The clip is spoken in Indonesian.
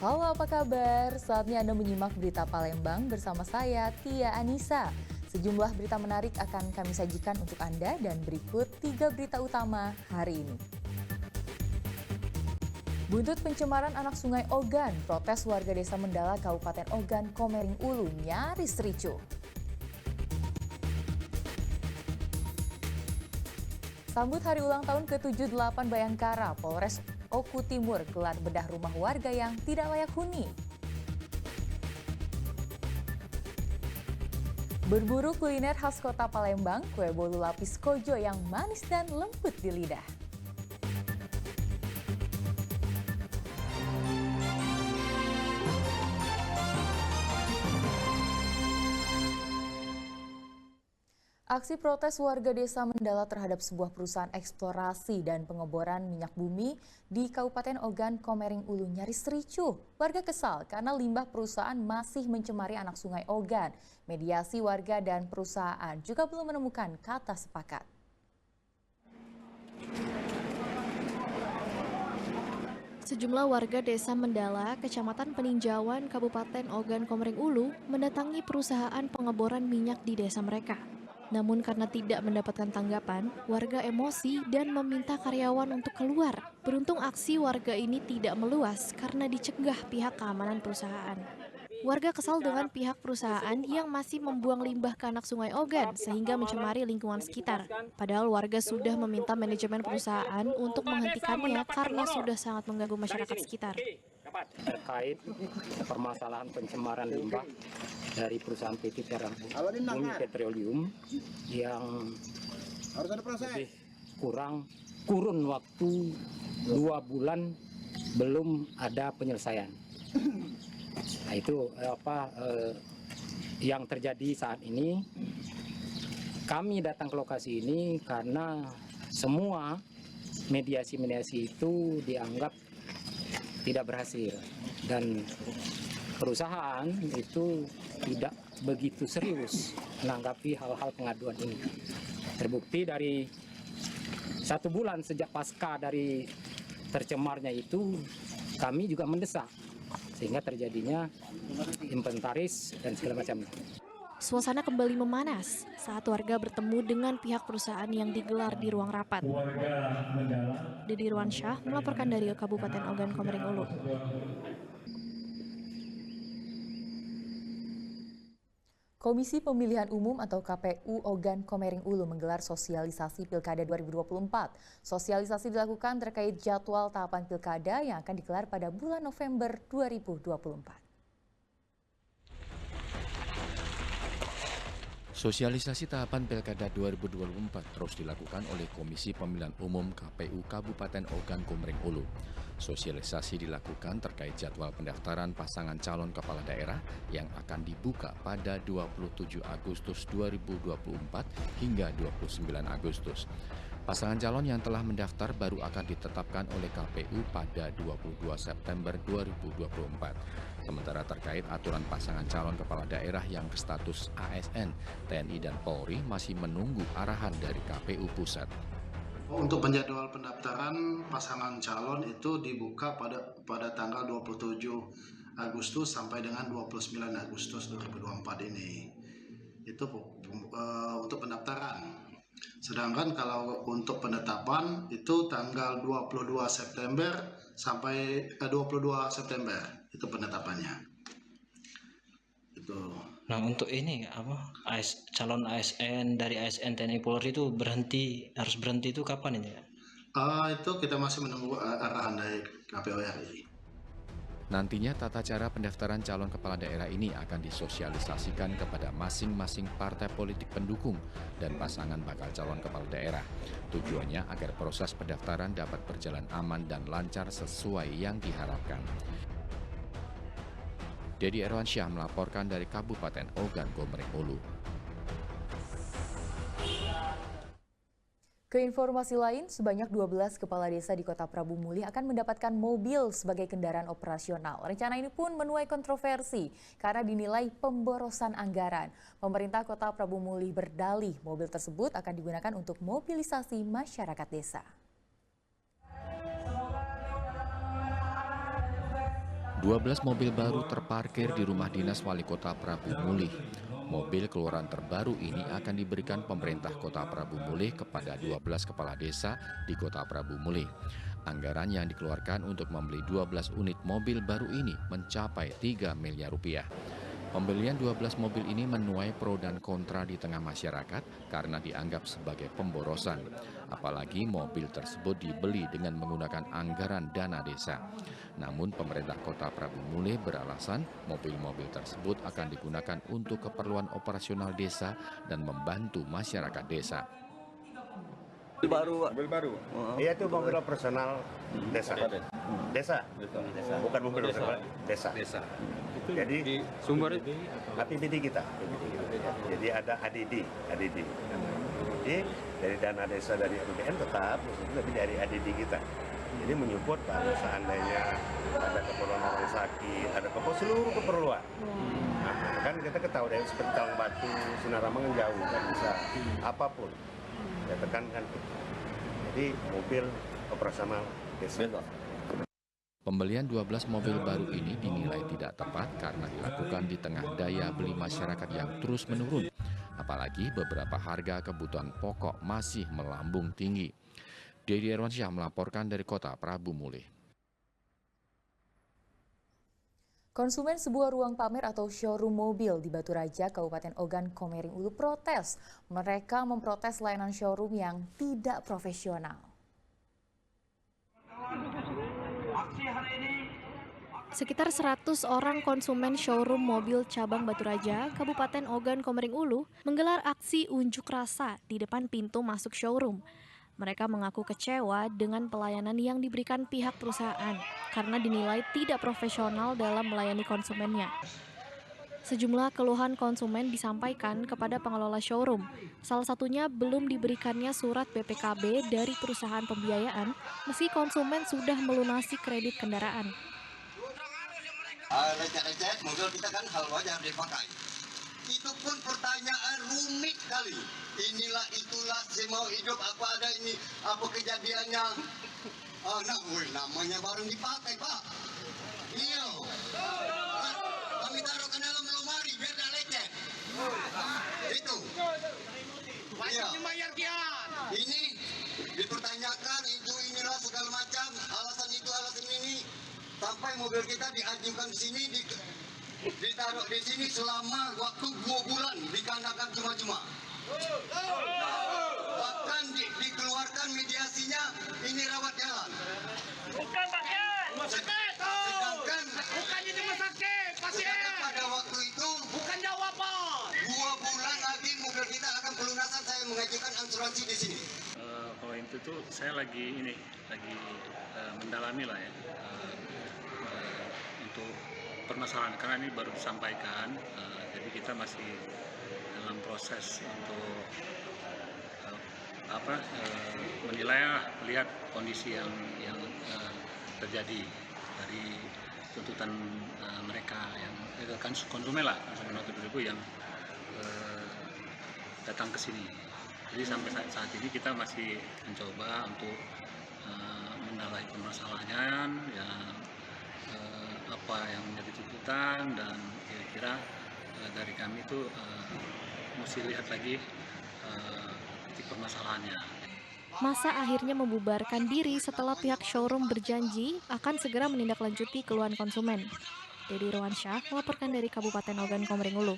Halo, apa kabar? Saatnya Anda menyimak berita Palembang bersama saya, Tia Anissa. Sejumlah berita menarik akan kami sajikan untuk Anda dan berikut 3 berita utama hari ini. Buntut pencemaran anak sungai Ogan, protes warga desa Mendala, Kabupaten Ogan, Komering Ulu nyaris ricuh. Sambut hari ulang tahun ke-78 Bayangkara, Polres Oku Timur gelar bedah rumah warga yang tidak layak huni. Berburu kuliner khas kota Palembang, kue bolu lapis kojo yang manis dan lembut di lidah. Aksi protes warga desa Mendala terhadap sebuah perusahaan eksplorasi dan pengeboran minyak bumi di Kabupaten Ogan, Komering Ulu nyaris ricuh. Warga kesal karena limbah perusahaan masih mencemari anak sungai Ogan. Mediasi warga dan perusahaan juga belum menemukan kata sepakat. Sejumlah warga desa Mendala, Kecamatan Peninjauan, Kabupaten Ogan, Komering Ulu mendatangi perusahaan pengeboran minyak di desa mereka. Namun karena tidak mendapatkan tanggapan, warga emosi dan meminta karyawan untuk keluar. Beruntung aksi warga ini tidak meluas karena dicegah pihak keamanan perusahaan. Warga kesal dengan pihak perusahaan yang masih membuang limbah ke anak sungai Ogan sehingga mencemari lingkungan sekitar. Padahal warga sudah meminta manajemen perusahaan untuk menghentikannya karena sudah sangat mengganggu masyarakat sekitar. Terkait permasalahan pencemaran limbah dari perusahaan PT Bumi Petroleum yang lebih kurun waktu 2 bulan belum ada penyelesaian. Nah, itu yang terjadi saat ini. Kami datang ke lokasi ini karena semua mediasi itu dianggap tidak berhasil dan perusahaan itu tidak begitu serius menanggapi hal-hal pengaduan ini. Terbukti dari 1 bulan sejak pasca dari tercemarnya itu, kami juga mendesak sehingga terjadinya inventaris dan segala macamnya. Suasana kembali memanas saat warga bertemu dengan pihak perusahaan yang digelar di ruang rapat. Dedi Irwansyah melaporkan dari Kabupaten Ogan, Komering Ulu. Komisi Pemilihan Umum atau KPU Ogan Komering Ulu menggelar sosialisasi Pilkada 2024. Sosialisasi dilakukan terkait jadwal tahapan Pilkada yang akan digelar pada bulan November 2024. Sosialisasi tahapan Pilkada 2024 terus dilakukan oleh Komisi Pemilihan Umum KPU Kabupaten Ogan Komering Ulu. Sosialisasi dilakukan terkait jadwal pendaftaran pasangan calon kepala daerah yang akan dibuka pada 27 Agustus 2024 hingga 29 Agustus. Pasangan calon yang telah mendaftar baru akan ditetapkan oleh KPU pada 22 September 2024. Sementara terkait aturan pasangan calon kepala daerah yang berstatus ASN, TNI dan Polri masih menunggu arahan dari KPU Pusat. Untuk penjadwal pendaftaran pasangan calon itu dibuka pada tanggal 27 Agustus sampai dengan 29 Agustus 2024 ini. Itu untuk pendaftaran. Sedangkan kalau untuk penetapan itu tanggal 22 September sampai 22 September itu penetapannya. Itu. Nah, untuk ini calon ASN dari ASN TNI Polri itu harus berhenti itu kapan ini? Itu kita masih menunggu arahan dari KPU RI. Nantinya tata cara pendaftaran calon kepala daerah ini akan disosialisasikan kepada masing-masing partai politik pendukung dan pasangan bakal calon kepala daerah. Tujuannya agar proses pendaftaran dapat berjalan aman dan lancar sesuai yang diharapkan. Dedi Irwansyah melaporkan dari Kabupaten Ogan Komering Ulu. Ke informasi lain, sebanyak 12 kepala desa di Kota Prabu Mulih akan mendapatkan mobil sebagai kendaraan operasional. Rencana ini pun menuai kontroversi karena dinilai pemborosan anggaran. Pemerintah Kota Prabu Mulih berdalih mobil tersebut akan digunakan untuk mobilisasi masyarakat desa. 12 mobil baru terparkir di rumah dinas Wali Kota Prabu Mulih. Mobil keluaran terbaru ini akan diberikan pemerintah Kota Prabu Mulih kepada 12 kepala desa di Kota Prabu Mulih. Anggaran yang dikeluarkan untuk membeli 12 unit mobil baru ini mencapai 3 miliar rupiah. Pembelian 12 mobil ini menuai pro dan kontra di tengah masyarakat karena dianggap sebagai pemborosan. Apalagi mobil tersebut dibeli dengan menggunakan anggaran dana desa. Namun pemerintah Kota Prabu Mulih beralasan mobil-mobil tersebut akan digunakan untuk keperluan operasional desa dan membantu masyarakat desa. Mobil baru. Iya, itu mobil operasional desa. Desa. Bukan mobil operasional desa. Jadi di sumber APBD kita. Jadi ada ADD. Jadi dari dana desa dari APBN tetap, tapi dari ADD kita. Jadi menyupport kalau seandainya ada keperluan orang sakit, ada seluruh keperluan. Nah, kan kita ketahui dari seperti Talang Batu, Sinaramangan jauh kan bisa apapun. Ya tekankan itu. Jadi mobil operasional desa. Pembelian 12 mobil baru ini dinilai tidak tepat karena dilakukan di tengah daya beli masyarakat yang terus menurun. Apalagi beberapa harga kebutuhan pokok masih melambung tinggi. Dedi Irwansyah melaporkan dari Kota Prabu Mulih. Konsumen sebuah ruang pamer atau showroom mobil di Batu Raja, Kabupaten Ogan Komering Ulu protes. Mereka memprotes layanan showroom yang tidak profesional. Sekitar 100 orang konsumen showroom mobil cabang Batu Raja, Kabupaten Ogan Komering Ulu, menggelar aksi unjuk rasa di depan pintu masuk showroom. Mereka mengaku kecewa dengan pelayanan yang diberikan pihak perusahaan karena dinilai tidak profesional dalam melayani konsumennya. Sejumlah keluhan konsumen disampaikan kepada pengelola showroom. Salah satunya belum diberikannya surat BPKB dari perusahaan pembiayaan meski konsumen sudah melunasi kredit kendaraan. Recet-recet mobil kita kan hal wajar dipakai. Itu pun pertanyaan rumit kali. Inilah itulah saya mau hidup apa ada ini apa kejadiannya. Namanya barang dipakai Pak. Iya. Kami taruh ke dalam lemari biar tidak lecet. Itu. Iya. Ini dipertanyakan itu inilah segala macam alasan itu alasan ini sampai mobil kita diajukan di sini ditaruh di sini selama waktu 2 bulan dikandangkan cuma-cuma. Bahkan dikeluarkan mediasinya ini rawat jalan. Bukan pasien. Sedangkan bukannya cuma sakit pasien. Pada waktu itu bukan jawaban. 2 bulan lagi mobil kita akan pelunasan saya mengajukan asuransi di sini. Kalau itu tuh saya lagi mendalami lah ya untuk permasalahan karena ini baru disampaikan, jadi kita masih dalam proses untuk menilai lihat kondisi yang terjadi dari tuntutan mereka yang konsumen lah, konsumen Oto yang datang ke sini. Jadi sampai saat ini kita masih mencoba untuk mendalami permasalahan apa yang menjadi tuntutan dan kira-kira dari kami itu mesti lihat lagi titik permasalahannya. Masa akhirnya membubarkan diri setelah pihak showroom berjanji akan segera menindaklanjuti keluhan konsumen. Dedi Irwansyah melaporkan dari Kabupaten Ogan Komering Ulu.